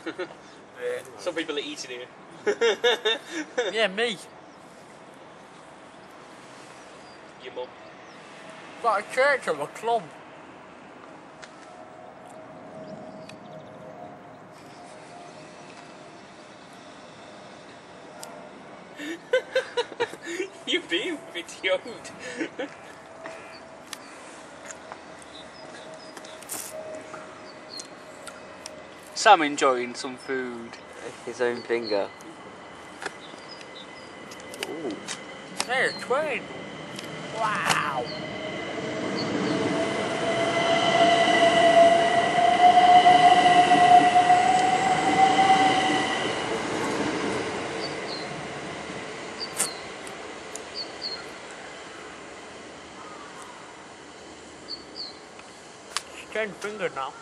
Yeah. Some people are eating here. Yeah, me. Your mum. Got a church of a club. You're being videoed. Sam enjoying some food. His own finger. Ooh. There's twin. Wow. It's 10 fingers now.